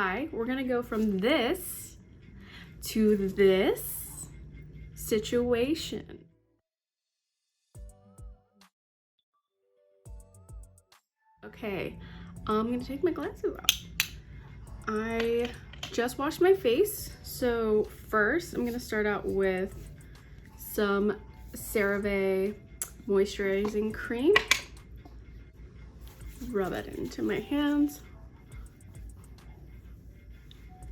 Hi, we're gonna go from this to this situation. Okay, I'm gonna take my glasses off. I just washed my face, so first I'm gonna start out with some Cerave moisturizing cream. Rub it into my hands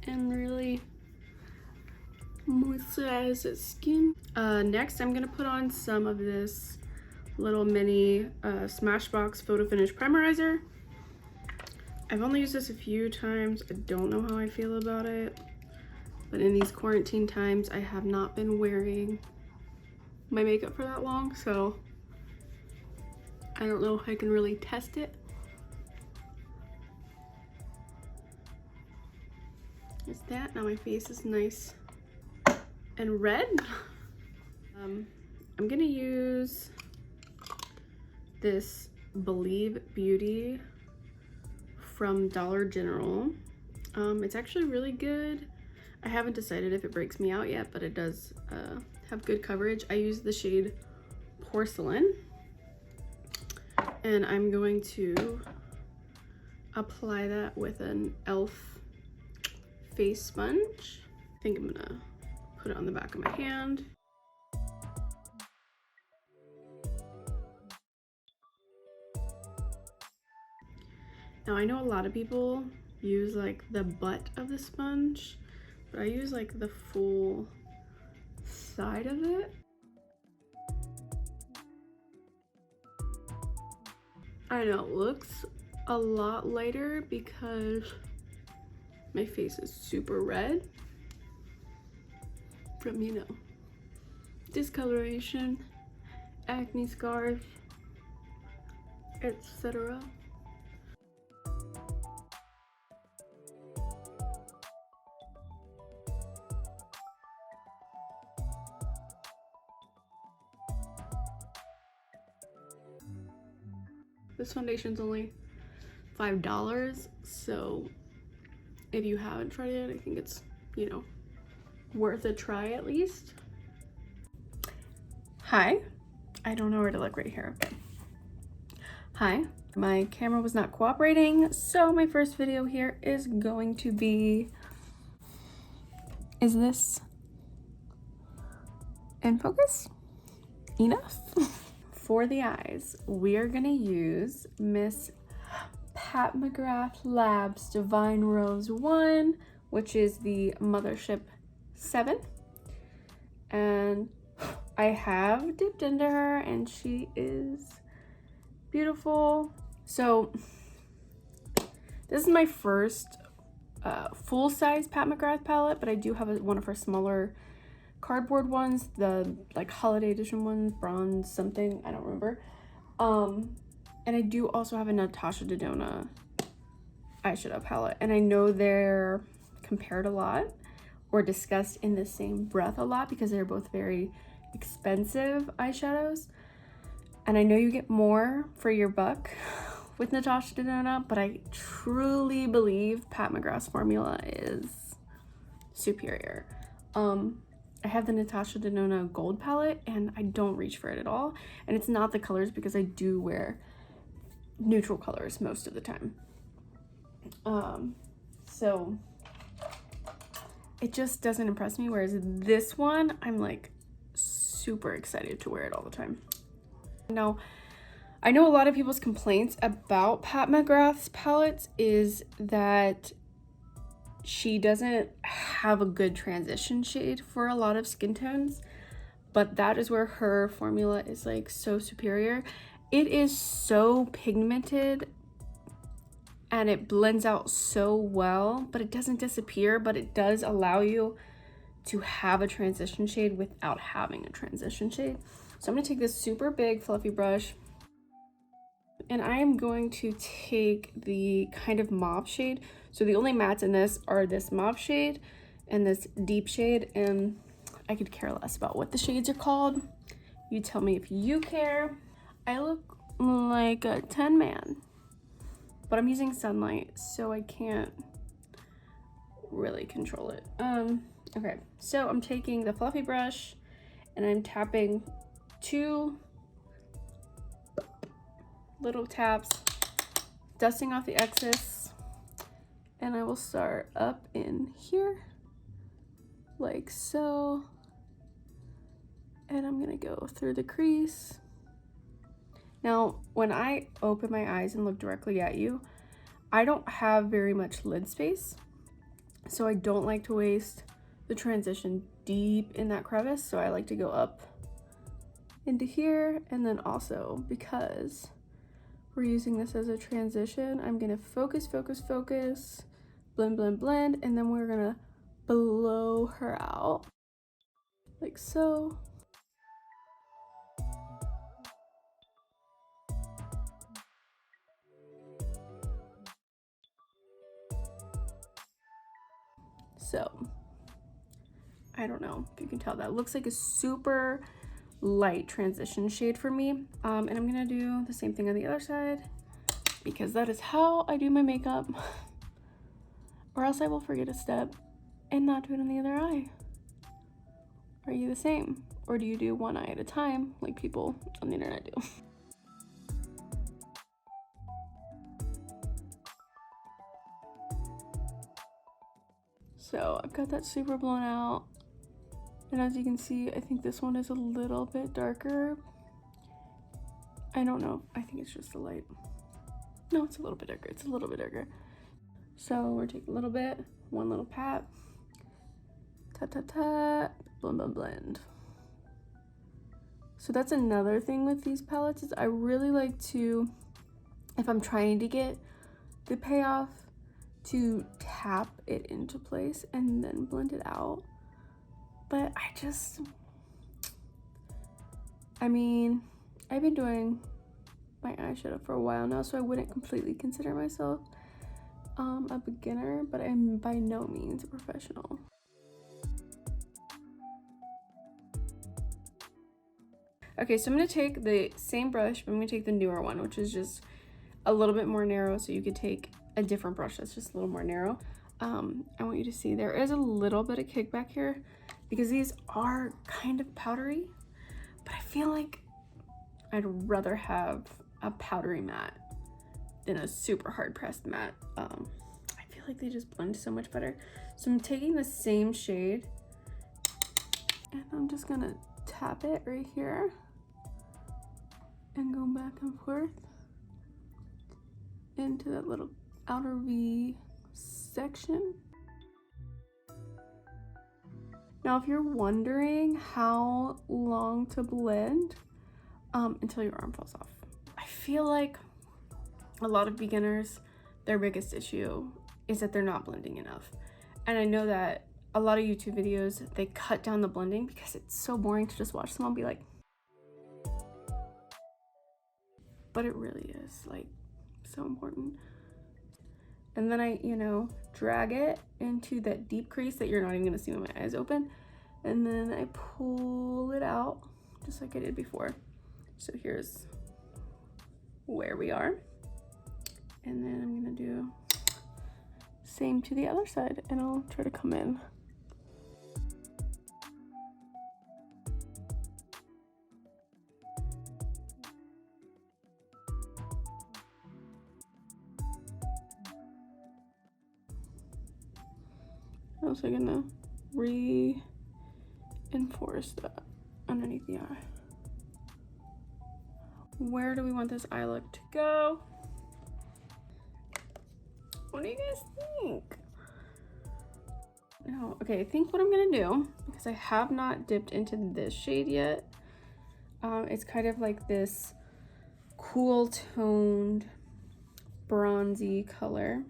and really moisturize the skin. Next, I'm gonna put on some of this little mini Smashbox Photo Finish Primerizer. I've only used this a few times. I don't know how I feel about it, but in these quarantine times, I have not been wearing my makeup for that long, so I don't know if I can really test it. It's that. Now my face is nice and red. I'm gonna use this Believe Beauty from Dollar General. It's actually really good. I haven't decided if it breaks me out yet, but it does have good coverage. I use the shade Porcelain, and I'm going to apply that with an e.l.f. face sponge. I think I'm gonna put it on the back of my hand. Now I know a lot of people use like the butt of the sponge, but I use like the full side of it. I know it looks a lot lighter because my face is super red from, you know, discoloration, acne scars, etc. This foundation's only $5, so if you haven't tried it, I think it's, you know, worth a try at least. Hi, I don't know where to look right here. Okay. Hi, my camera was not cooperating, so my first video here is going to be, is this in focus? Enough? For the eyes, we are gonna use Miss Pat McGrath Labs Divine Rose 1, which is the Mothership VII. And I have dipped into her and she is beautiful. So this is my first full-size Pat McGrath palette, but I do have one of her smaller cardboard ones, the like holiday edition ones, bronze something, I don't remember. And I do also have a Natasha Denona eyeshadow palette, and I know they're compared a lot or discussed in the same breath a lot because they're both very expensive eyeshadows, and I know you get more for your buck with Natasha Denona, but I truly believe Pat McGrath's formula is superior. I have the Natasha Denona gold palette and I don't reach for it at all, and it's not the colors because I do wear neutral colors most of the time. So it just doesn't impress me, whereas this one, I'm like super excited to wear it all the time. Now, I know a lot of people's complaints about Pat McGrath's palettes is that she doesn't have a good transition shade for a lot of skin tones, but that is where her formula is like so superior. It is so pigmented and it blends out so well, but it doesn't disappear, but it does allow you to have a transition shade without having a transition shade. So I'm gonna take this super big fluffy brush and I am going to take the kind of mauve shade. So the only mattes in this are this mauve shade and this deep shade, and I could care less about what the shades are called. You tell me if you care. I look like a 10 man, but I'm using sunlight, so I can't really control it. Okay, so I'm taking the fluffy brush and I'm tapping 2 little taps, dusting off the excess, and I will start up in here like so, and I'm gonna go through the crease. Now, when I open my eyes and look directly at you, I don't have very much lid space, so I don't like to waste the transition deep in that crevice, so I like to go up into here, and then also because we're using this as a transition, I'm gonna focus, focus, focus, blend, blend, blend, and then we're gonna blow her out like so. So, I don't know if you can tell, that looks like a super light transition shade for me. And I'm gonna do the same thing on the other side because that is how I do my makeup, or else I will forget a step and not do it on the other eye. Are you the same? Or do you do one eye at a time like people on the internet do? So I've got that super blown out, and as you can see, I think this one is a little bit darker. I don't know, I think it's just the light. No, it's a little bit darker, it's a little bit darker. So we're taking a little bit, one little pat, tap, tap, tap, blend, blend, blend. So that's another thing with these palettes, is I really like to, if I'm trying to get the payoff, to tap it into place and then blend it out. But I mean, I've been doing my eyeshadow for a while now, so I wouldn't completely consider myself a beginner, but I'm by no means a professional. Okay, so I'm gonna take the same brush, but I'm gonna take the newer one, which is just a little bit more narrow, so you could take a different brush that's just a little more narrow. I want you to see there is a little bit of kickback here because these are kind of powdery, but I feel like I'd rather have a powdery matte than a super hard pressed matte. I feel like they just blend so much better. So I'm taking the same shade and I'm just gonna tap it right here and go back and forth into that little outer V section. Now, if you're wondering how long to blend, until your arm falls off. I feel like a lot of beginners, their biggest issue is that they're not blending enough. And I know that a lot of YouTube videos, they cut down the blending because it's so boring to just watch someone be like, but it really is like so important. And then I, drag it into that deep crease that you're not even gonna see when my eyes open. And then I pull it out just like I did before. So here's where we are. And then I'm gonna do same to the other side, and I'll try to come in. I'm also gonna reinforce that underneath the eye. Where do we want this eye look to go? What do you guys think? No, okay, I think what I'm gonna do, because I have not dipped into this shade yet, it's kind of like this cool toned bronzy color,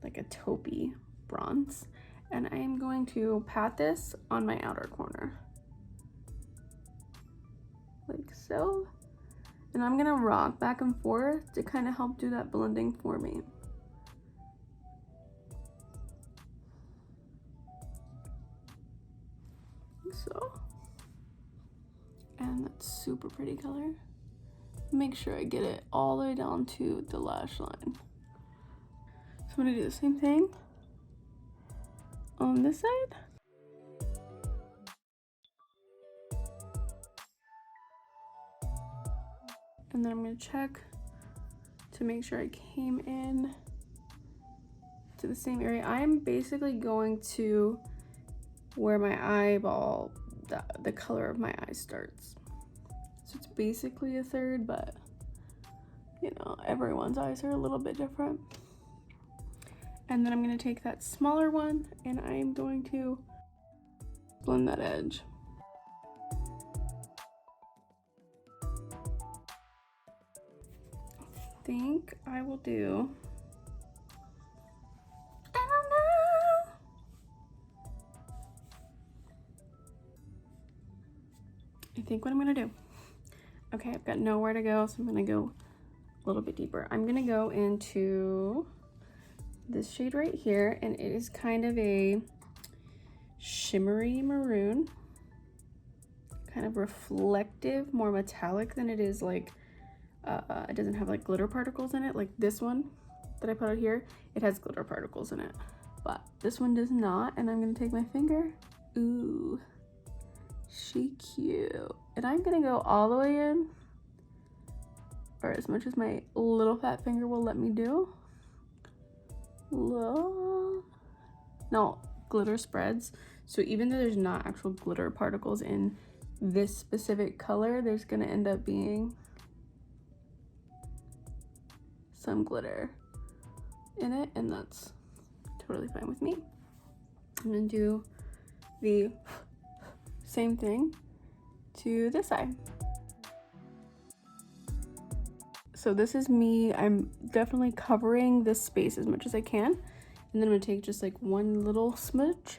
like a taupey bronze, and I am going to pat this on my outer corner like so, and I'm gonna rock back and forth to kind of help do that blending for me. So, and that's super pretty color. Make sure I get it all the way down to the lash line. So I'm gonna do the same thing on this side. And then I'm gonna check to make sure I came in to the same area. I'm basically going to where my eyeball, the color of my eye starts. So it's basically a third, but you know, everyone's eyes are a little bit different. And then I'm gonna take that smaller one and I'm going to blend that edge. I think I will do, I don't know. I think what I'm gonna do, okay, I've got nowhere to go, so I'm gonna go a little bit deeper. I'm gonna go into this shade right here, and it is kind of a shimmery maroon, kind of reflective, more metallic than it is like, it doesn't have like glitter particles in it. Like this one that I put out here, it has glitter particles in it, but this one does not. And I'm gonna take my finger, ooh, she cute. And I'm gonna go all the way in, or as much as my little fat finger will let me do. Look. No, glitter spreads. So even though there's not actual glitter particles in this specific color, there's gonna end up being some glitter in it, and that's totally fine with me. I'm gonna do the same thing to this side. So this is me. I'm definitely covering this space as much as I can, and then I'm gonna take just like one little smudge,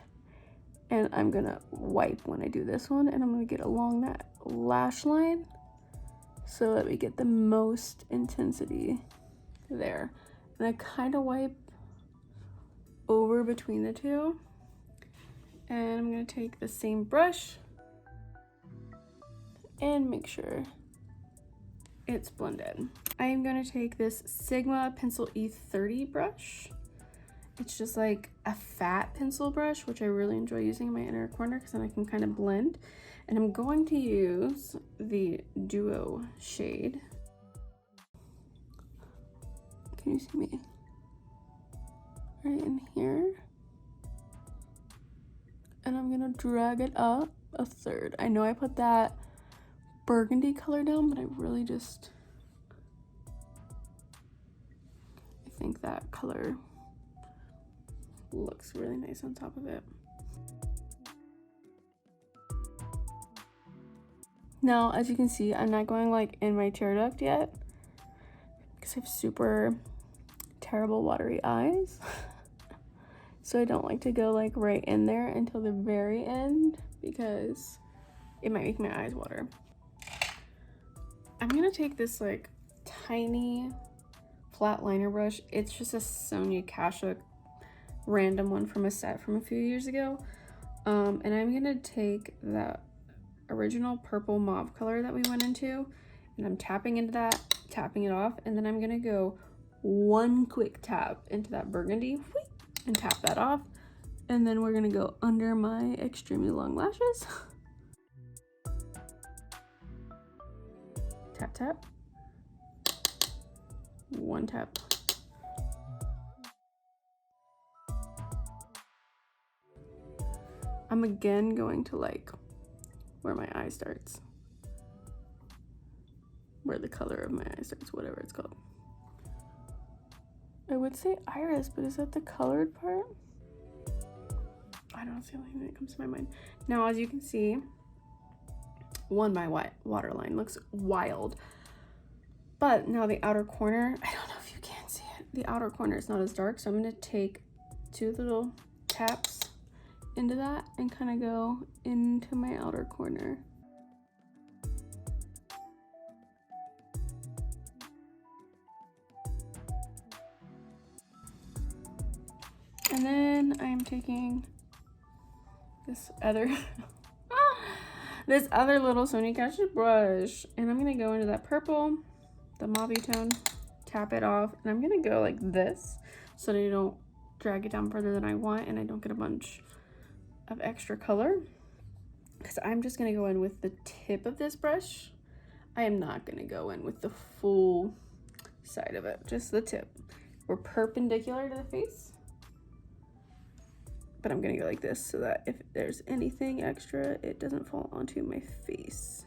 and I'm gonna wipe when I do this one, and I'm gonna get along that lash line so that we get the most intensity there. And I kind of wipe over between the two, and I'm gonna take the same brush and make sure it's blended. I am gonna take this Sigma Pencil E30 brush. It's just like a fat pencil brush, which I really enjoy using in my inner corner because then I can kind of blend. And I'm going to use the Duo shade. Can you see me? Right in here. And I'm gonna drag it up a third. I know I put that burgundy color down, but I really just, I think that color looks really nice on top of it. Now, as you can see, I'm not going like in my tear duct yet because I have super terrible watery eyes. So I don't like to go like right in there until the very end because it might make my eyes water. I'm gonna take this like tiny flat liner brush. It's just a Sonia Kashuk random one from a set from a few years ago. And I'm gonna take that original purple mauve color that we went into, and I'm tapping into that, tapping it off, and then I'm gonna go one quick tap into that burgundy and tap that off, and then we're gonna go under my extremely long lashes. Tap tap, one tap. I'm again going to like where my eye starts, where the color of my eye starts, whatever it's called. I would say iris, but is that the colored part? I don't know, it's the only thing that comes to my mind. Now, as you can see, my waterline looks wild, but now the outer corner, I don't know if you can see it, the outer corner is not as dark, so I'm gonna take 2 little taps into that and kind of go into my outer corner. And then I'm taking this other this other little Sonia Kashuk brush, and I'm gonna go into that purple, the mauve tone, tap it off, and I'm gonna go like this so that I don't drag it down further than I want and I don't get a bunch of extra color. Because I'm just going to go in with the tip of this brush. I am not going to go in with the full side of it, just the tip. We're perpendicular to the face. But I'm going to go like this so that if there's anything extra, it doesn't fall onto my face.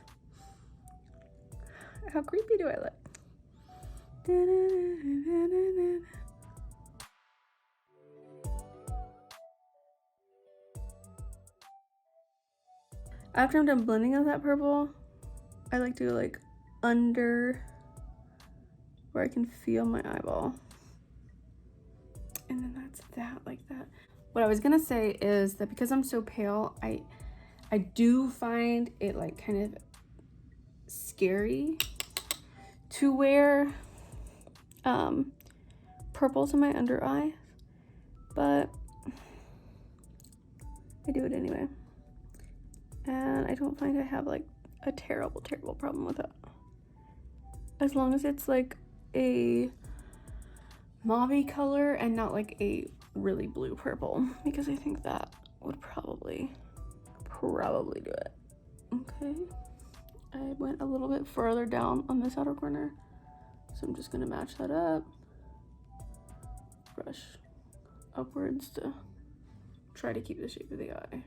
How creepy do I look? After I'm done blending out that purple, I like to go like under where I can feel my eyeball. And then that's that, like that. What I was gonna say is that because I'm so pale, I do find it like kind of scary to wear purples in my under eye, but I do it anyway. And I don't find I have like a terrible problem with it. As long as it's like a mauve color and not like a really blue purple, because I think that would probably do it. Okay, I went a little bit further down on this outer corner, so I'm just gonna match that up. Brush upwards to try to keep the shape of the eye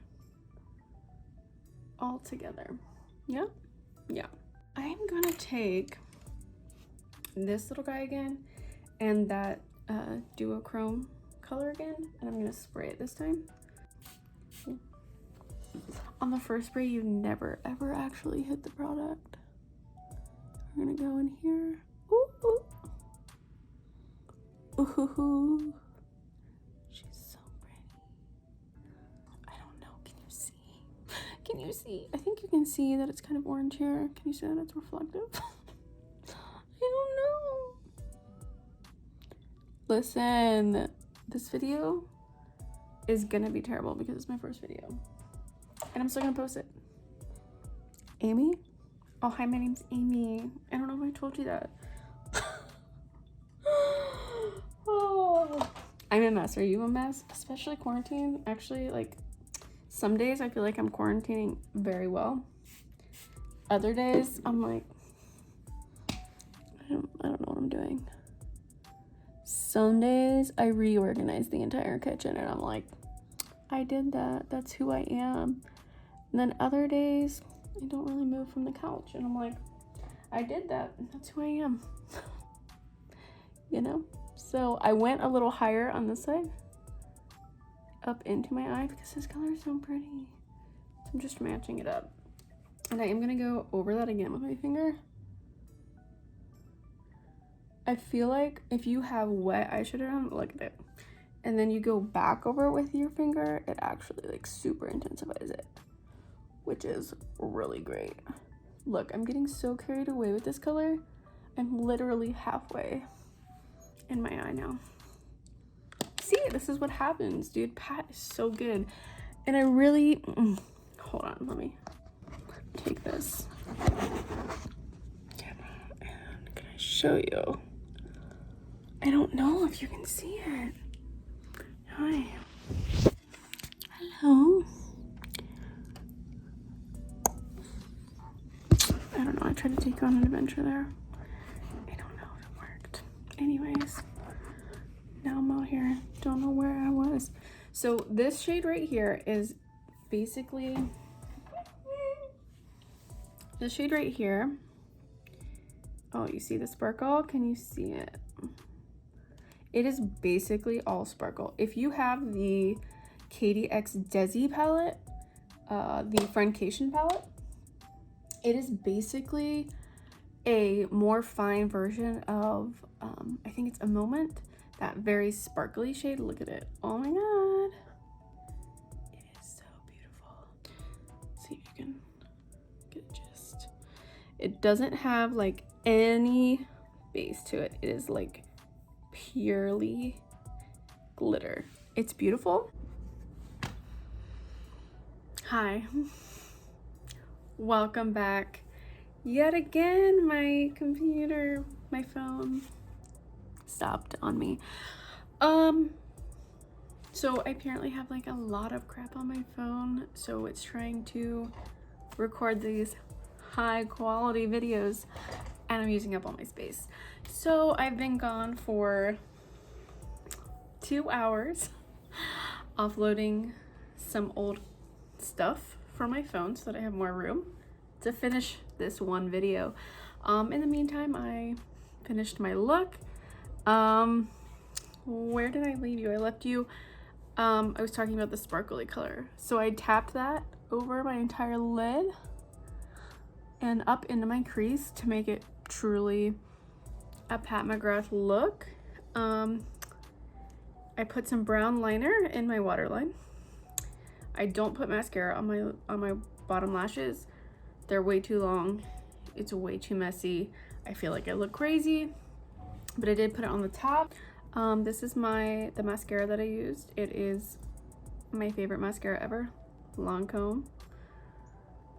all together. Yeah. I'm gonna take this little guy again and that duochrome color again, and I'm gonna spray it this time. On the first spray, you never ever actually hit the product. We're gonna go in here. Ooh. Ooh. She's so pretty. I don't know, can you see? Can you see? I think you can see that it's kind of orange here. Can you see that it's reflective? I don't know. Listen, this video is gonna be terrible because it's my first video. And I'm still gonna post it. Amy? Oh, hi, my name's Amy. I don't know if I told you that. Oh, I'm a mess. Are you a mess? Especially quarantine. Actually, like, some days I feel like I'm quarantining very well. Other days, I'm like, I don't know what I'm doing. Some days, I reorganize the entire kitchen and I'm like, I did that. That's who I am. And then other days, I don't really move from the couch. And I'm like, I did that. That's who I am. You know? So I went a little higher on this side. Up into my eye because this color is so pretty. So I'm just matching it up. And I am going to go over that again with my finger. I feel like if you have wet eyeshadow on, look at it. And then you go back over it with your finger, it actually like super intensifies it, which is really great. Look, I'm getting so carried away with this color. I'm literally halfway in my eye now. See, this is what happens, dude. Pat is so good. And I really, hold on, let me take this camera and can I show you? I don't know if you can see it. Hi. Hello. I don't know, I tried to take you on an adventure there. I don't know if it worked. Anyways, now I'm out here, don't know where I was. So this shade right here is basically, this shade right here. Oh, you see the sparkle? Can you see it? It is basically all sparkle. If you have the KDX Desi palette, the Friendcation palette, it is basically a more fine version of, I think it's A Moment, that very sparkly shade. Look at it. Oh my God. It is so beautiful. Let's see if you can get a gist. It doesn't have like any base to it. It is like purely glitter. It's beautiful. Hi. Welcome back. Yet again, my phone stopped on me. So I apparently have like a lot of crap on my phone, so it's trying to record these high quality videos and I'm using up all my space. So I've been gone for 2 hours offloading some old stuff from my phone so that I have more room to finish this one video. In the meantime, I finished my look. Where did I leave you? I left you, I was talking about the sparkly color. So I tapped that over my entire lid and up into my crease to make it truly a Pat McGrath look. I put some brown liner in my waterline. I don't put mascara on my bottom lashes. They're way too long. It's way too messy. I feel like I look crazy, but I did put it on the top. This is the mascara that I used. It is my favorite mascara ever. Lancome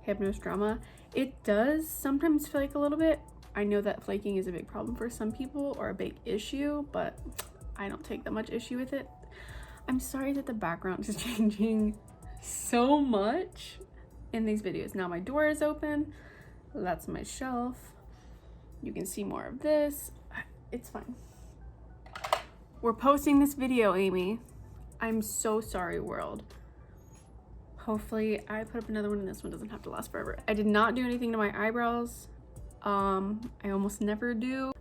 Hypnos Drama. It does sometimes flake a little bit. I know that flaking is a big problem for some people, or a big issue, but I don't take that much issue with it. I'm sorry that the background is changing so much in these videos. Now my door is open. That's my shelf. You can see more of this. It's fine. We're posting this video, Amy. I'm so sorry, world. Hopefully I put up another one and this one doesn't have to last forever. I did not do anything to my eyebrows. I almost never do.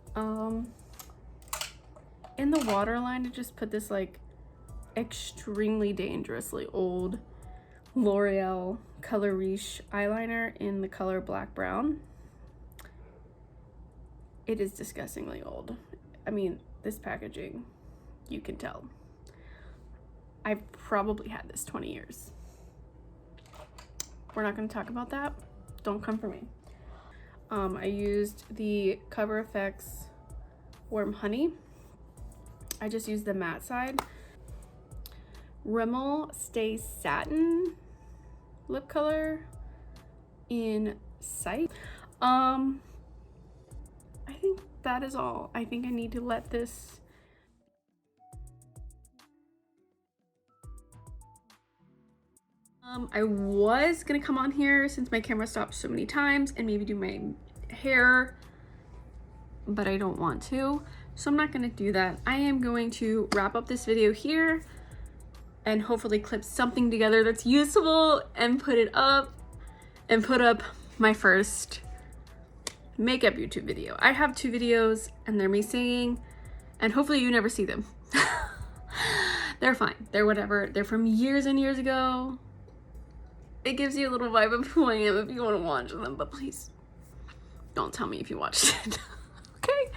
In the waterline, I just put this like extremely dangerously old L'Oreal Color Riche eyeliner in the color black brown. It is disgustingly old. I mean, this packaging, you can tell. I've probably had this 20 years. We're not going to talk about that. Don't come for me. I used the Cover FX Warm Honey. I just used the matte side. Rimmel Stay Satin lip color in Sight. I think that is all. I think I need to let this I was gonna come on here since my camera stopped so many times and maybe do my hair, but I don't want to, so I'm not gonna do that. I am going to wrap up this video here and hopefully clip something together that's useful and put it up and put up my first makeup YouTube video. I have 2 videos and they're me singing, and hopefully you never see them. They're fine, they're whatever, they're from years and years ago. It gives you a little vibe of who I am if you want to watch them, but please don't tell me if you watched it. Okay,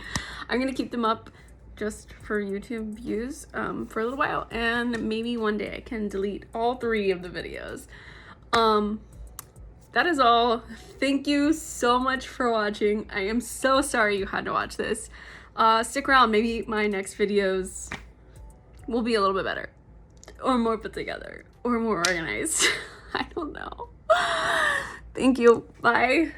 I'm gonna keep them up just for YouTube views for a little while, and maybe one day I can delete all 3 of the videos. That is all. Thank you so much for watching. I am so sorry you had to watch this. Stick around, maybe my next videos will be a little bit better, or more put together, or more organized. I don't know. Thank you. Bye.